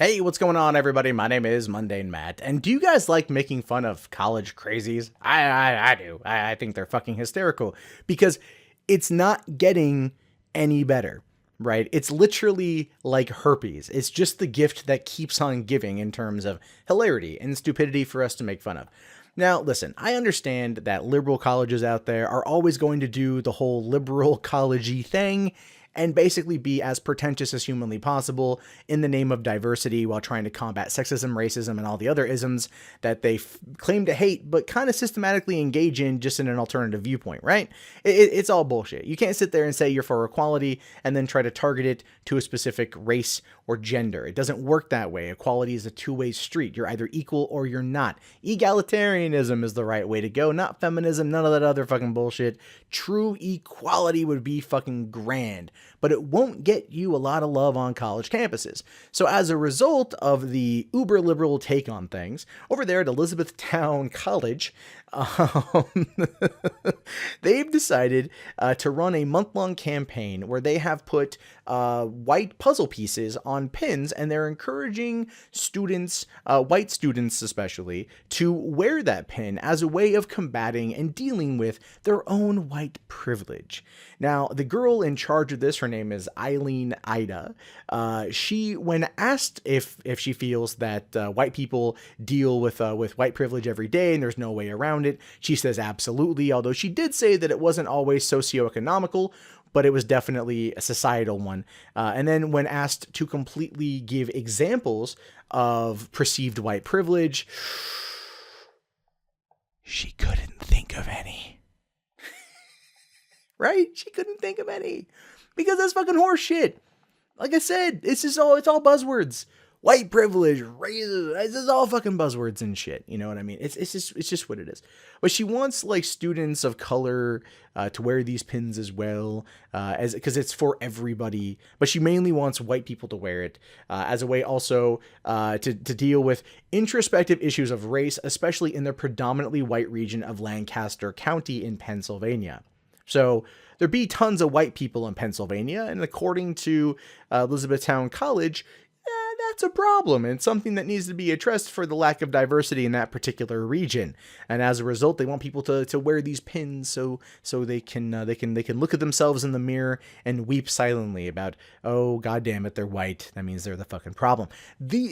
Hey, what's going on, everybody? My name is Mundane Matt, and do you guys like making fun of college crazies? I do. I think they're fucking hysterical because it's not getting any better, right? It's literally like herpes. It's just the gift that keeps on giving in terms of hilarity and stupidity for us to make fun of. Now, listen, I understand that liberal colleges out there are always going to do the whole liberal collegey thing and basically be as pretentious as humanly possible in the name of diversity while trying to combat sexism, racism, and all the other isms that they claim to hate, but kind of systematically engage in just in an alternative viewpoint, right? It's all bullshit. You can't sit there and say you're for equality and then try to target it to a specific race or gender. It doesn't work that way. Equality is a two-way street. You're either equal or you're not. Egalitarianism is the right way to go, not feminism, none of that other fucking bullshit. True equality would be fucking grand, but it won't get you a lot of love on college campuses. So as a result of the uber liberal take on things, over there at Elizabethtown College, um, they've decided to run a month-long campaign where they have put white puzzle pieces on pins, and they're encouraging students, white students especially, to wear that pin as a way of combating and dealing with their own white privilege. Now, the girl in charge of this, her name is Eileen Ida. She, when asked if she feels that white people deal with white privilege every day and there's no way around it, she says absolutely, although she did say that it wasn't always socioeconomical, but it was definitely a societal one. And then when asked to completely give examples of perceived white privilege, she couldn't think of any. Right? She couldn't think of any. Because that's fucking horseshit. Like I said, it's all buzzwords. White privilege, racism, this is all fucking buzzwords and shit. You know what I mean? It's just what it is. But she wants like students of color to wear these pins as well, because it's for everybody. But she mainly wants white people to wear it as a way also to deal with introspective issues of race, especially in the predominantly white region of Lancaster County in Pennsylvania. So there'd be tons of white people in Pennsylvania, and according to Elizabethtown College, that's a problem and something that needs to be addressed for the lack of diversity in that particular region. And as a result, they want people to wear these pins so they can look at themselves in the mirror and weep silently about, oh god damn it, they're white. That means they're the fucking problem.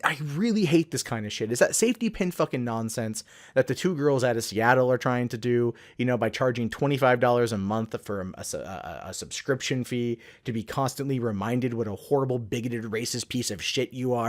I really hate this kind of shit. Is that safety pin fucking nonsense that the two girls out of Seattle are trying to do, by charging $25 a month for a subscription fee to be constantly reminded what a horrible, bigoted, racist piece of shit you are.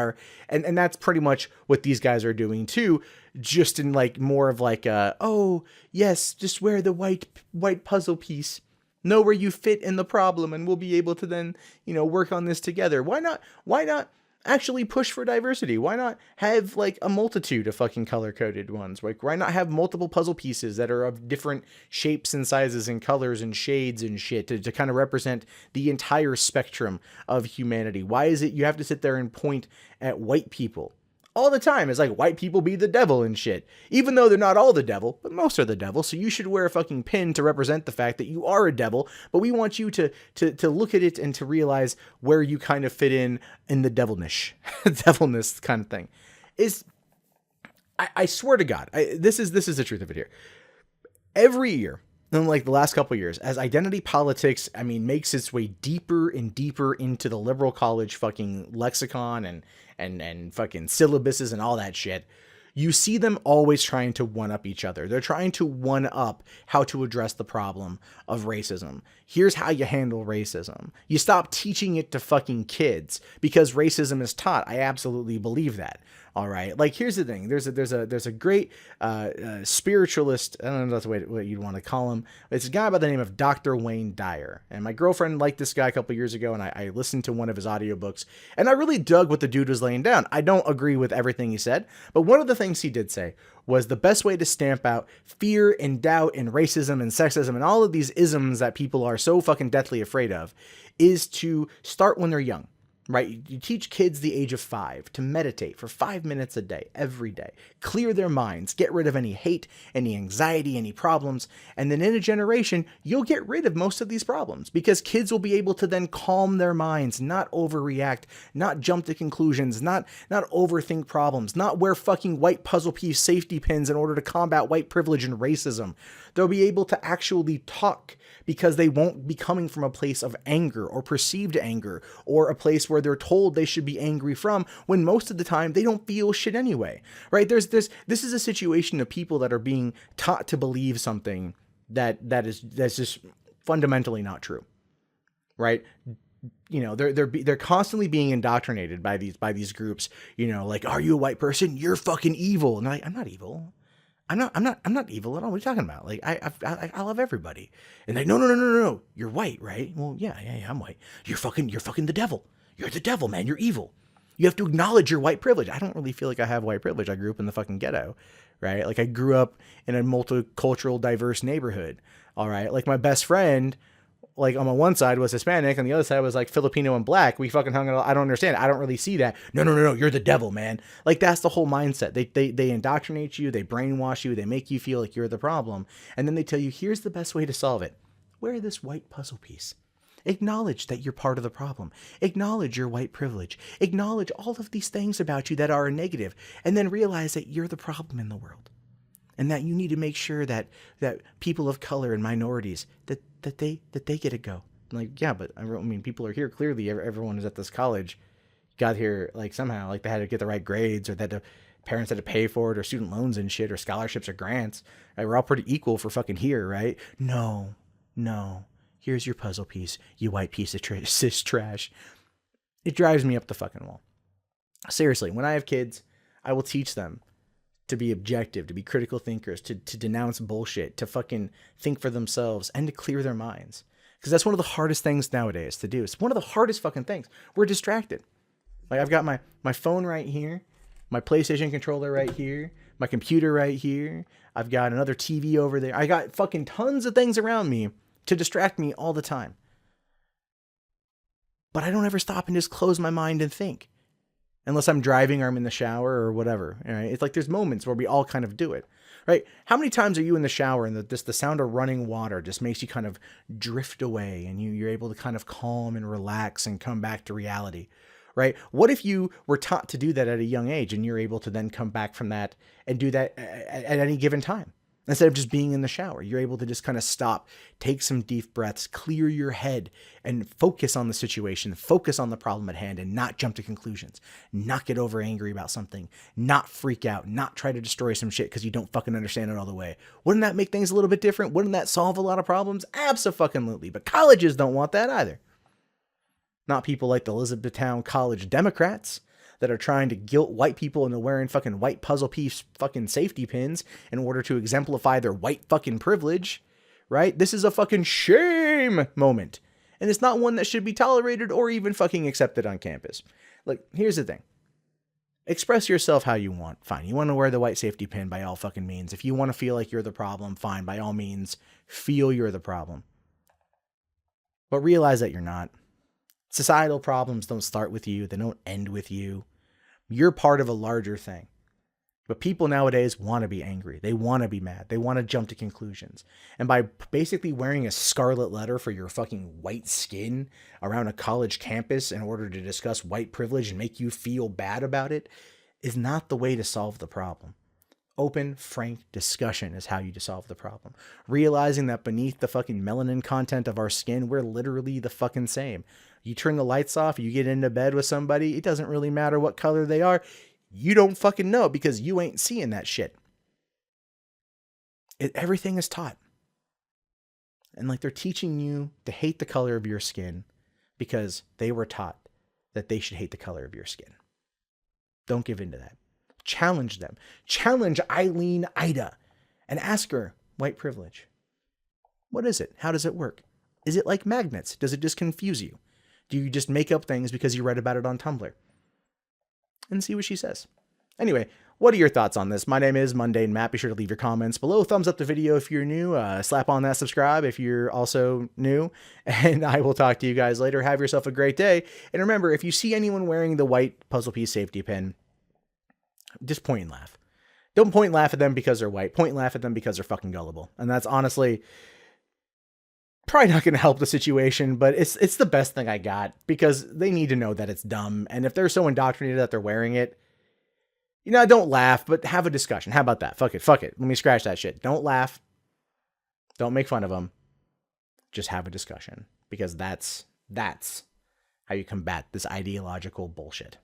And that's pretty much what these guys are doing too, just in like more of like oh yes, just wear the white puzzle piece, know where you fit in the problem, and we'll be able to then work on this together. Why not actually push for diversity? Why not have like a multitude of fucking color coded ones? Like, why not have multiple puzzle pieces that are of different shapes and sizes and colors and shades and shit to kind of represent the entire spectrum of humanity? Why is it you have to sit there and point at white people all the time? It's like white people be the devil and shit, even though they're not all the devil, but most are the devil. So you should wear a fucking pin to represent the fact that you are a devil, but we want you to look at it and to realize where you kind of fit in the devilness kind of thing. I swear to God, this is the truth of it here. Every year, in like the last couple of years, as identity politics, makes its way deeper and deeper into the liberal college fucking lexicon and fucking syllabuses and all that shit, you see them always trying to one-up each other. They're trying to one-up how to address the problem of racism. Here's how you handle racism. You stop teaching it to fucking kids because racism is taught. I absolutely believe that. All right. Like, here's the thing. There's a great spiritualist. I don't know if that's what you'd want to call him. It's a guy by the name of Dr. Wayne Dyer. And my girlfriend liked this guy a couple years ago, and I listened to one of his audiobooks, and I really dug what the dude was laying down. I don't agree with everything he said, but one of the things he did say was the best way to stamp out fear and doubt and racism and sexism and all of these isms that people are so fucking deathly afraid of is to start when they're young. right? You teach kids the age of 5 to meditate for 5 minutes a day, every day, clear their minds, get rid of any hate, any anxiety, any problems. And then in a generation, you'll get rid of most of these problems because kids will be able to then calm their minds, not overreact, not jump to conclusions, not overthink problems, not wear fucking white puzzle piece safety pins in order to combat white privilege and racism. They'll be able to actually talk because they won't be coming from a place of anger or perceived anger or a place where they're told they should be angry from when most of the time they don't feel shit anyway, right? This is a situation of people that are being taught to believe something that's just fundamentally not true, right? You know, they're constantly being indoctrinated by these groups, you know, like, are you a white person? You're fucking evil. And I'm not evil. I'm not evil at all. What are you talking about? Like, I love everybody. And they, no. You're white, right? Well, yeah, I'm white. You're fucking the devil. You're the devil, man. You're evil. You have to acknowledge your white privilege. I don't really feel like I have white privilege. I grew up in the fucking ghetto, right? Like, I grew up in a multicultural, diverse neighborhood. All right. Like, my best friend, like, on my one side was Hispanic, and the other side was like Filipino and black. We fucking hung out. I don't understand. I don't really see that. No. You're the devil, man. Like, that's the whole mindset. They indoctrinate you. They brainwash you. They make you feel like you're the problem. And then they tell you, here's the best way to solve it. Wear this white puzzle piece. Acknowledge that you're part of the problem. Acknowledge your white privilege. Acknowledge all of these things about you that are negative, and then realize that you're the problem in the world. And that you need to make sure that people of color and minorities, that they get a go. Like, yeah, but I mean, people are here. Clearly, everyone is at this college, got here like somehow, like they had to get the right grades, or that the parents had to pay for it, or student loans and shit, or scholarships or grants. Right? We're all pretty equal for fucking here, right? No. Here's your puzzle piece, you white piece of cis trash. It drives me up the fucking wall. Seriously, when I have kids, I will teach them to be objective, to be critical thinkers, to denounce bullshit, to fucking think for themselves, and to clear their minds. Because that's one of the hardest things nowadays to do. It's one of the hardest fucking things. We're distracted. Like, I've got my phone right here, my PlayStation controller right here, my computer right here. I've got another TV over there. I got fucking tons of things around me to distract me all the time. But I don't ever stop and just close my mind and think. Unless I'm driving or I'm in the shower or whatever. Right? It's like there's moments where we all kind of do it, right? How many times are you in the shower and the sound of running water just makes you kind of drift away, and you're able to kind of calm and relax and come back to reality, right? What if you were taught to do that at a young age, and you're able to then come back from that and do that at any given time? Instead of just being in the shower, you're able to just kind of stop, take some deep breaths, clear your head, and focus on the situation, focus on the problem at hand, and not jump to conclusions, not get over angry about something, not freak out, not try to destroy some shit because you don't fucking understand it all the way. Wouldn't that make things a little bit different? Wouldn't that solve a lot of problems? Abso-fucking-lutely. But colleges don't want that either. Not people like the Elizabethtown College Democrats that are trying to guilt white people into wearing fucking white puzzle piece fucking safety pins in order to exemplify their white fucking privilege, right? This is a fucking shame moment. And it's not one that should be tolerated or even fucking accepted on campus. Like, here's the thing. Express yourself how you want. Fine. You want to wear the white safety pin, by all fucking means. If you want to feel like you're the problem, fine. By all means, feel you're the problem. But realize that you're not. Societal problems don't start with you. They don't end with you. You're part of a larger thing. But people nowadays want to be angry. They want to be mad. They want to jump to conclusions. And by basically wearing a scarlet letter for your fucking white skin around a college campus in order to discuss white privilege and make you feel bad about it is not the way to solve the problem. Open, frank discussion is how you solve the problem. Realizing that beneath the fucking melanin content of our skin, we're literally the fucking same. You turn the lights off, you get into bed with somebody, it doesn't really matter what color they are. You don't fucking know because you ain't seeing that shit. Everything is taught. And like, they're teaching you to hate the color of your skin because they were taught that they should hate the color of your skin. Don't give in to that. Challenge them. Challenge Eileen Ida and ask her, white privilege, what is it? How does it work? Is it like magnets? Does it just confuse you? Do you just make up things because you read about it on Tumblr? And see what she says. Anyway, What are your thoughts on this? My name is Mundane Matt. Be sure to leave your comments below. Thumbs up the video if you're new. Slap on that subscribe if you're also new. And I will talk to you guys later. Have yourself a great day. And remember, if you see anyone wearing the white puzzle piece safety pin, just point and laugh. Don't point and laugh at them because they're white. Point and laugh at them because they're fucking gullible. And that's honestly probably not going to help the situation, but it's the best thing I got because they need to know that it's dumb. And if they're so indoctrinated that they're wearing it, you know, don't laugh, but have a discussion. How about that? Fuck it. Let me scratch that shit. Don't laugh. Don't make fun of them. Just have a discussion because that's how you combat this ideological bullshit.